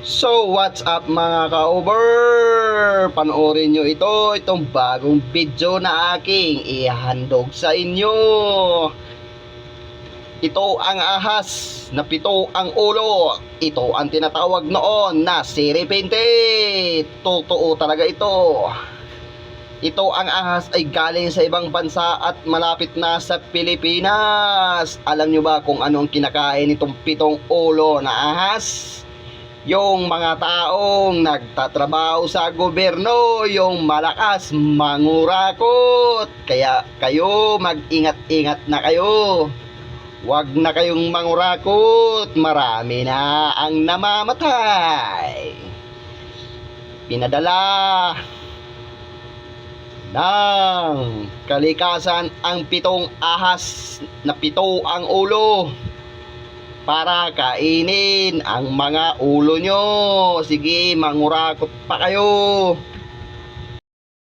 So, what's up mga ka-over? Panoorin nyo itong bagong video na aking ihandog sa inyo. Ito ang ahas na pito ang ulo. Ito ang tinatawag noon na serpente. Totoo talaga ito. Ito ang ahas ay galing sa ibang bansa at malapit na sa Pilipinas. Alam nyo ba kung ano ang kinakain itong pitong ulo na ahas? Yung mga taong nagtatrabaho sa gobyerno, yung malakas mangurakot. Kaya kayo mag-ingat-ingat na kayo. Huwag na kayong mangurakot, marami na ang namamatay. Pinadala ng kalikasan ang pitong ahas na pito ang ulo para kainin ang mga ulo nyo. Sige, mangurakot pa kayo.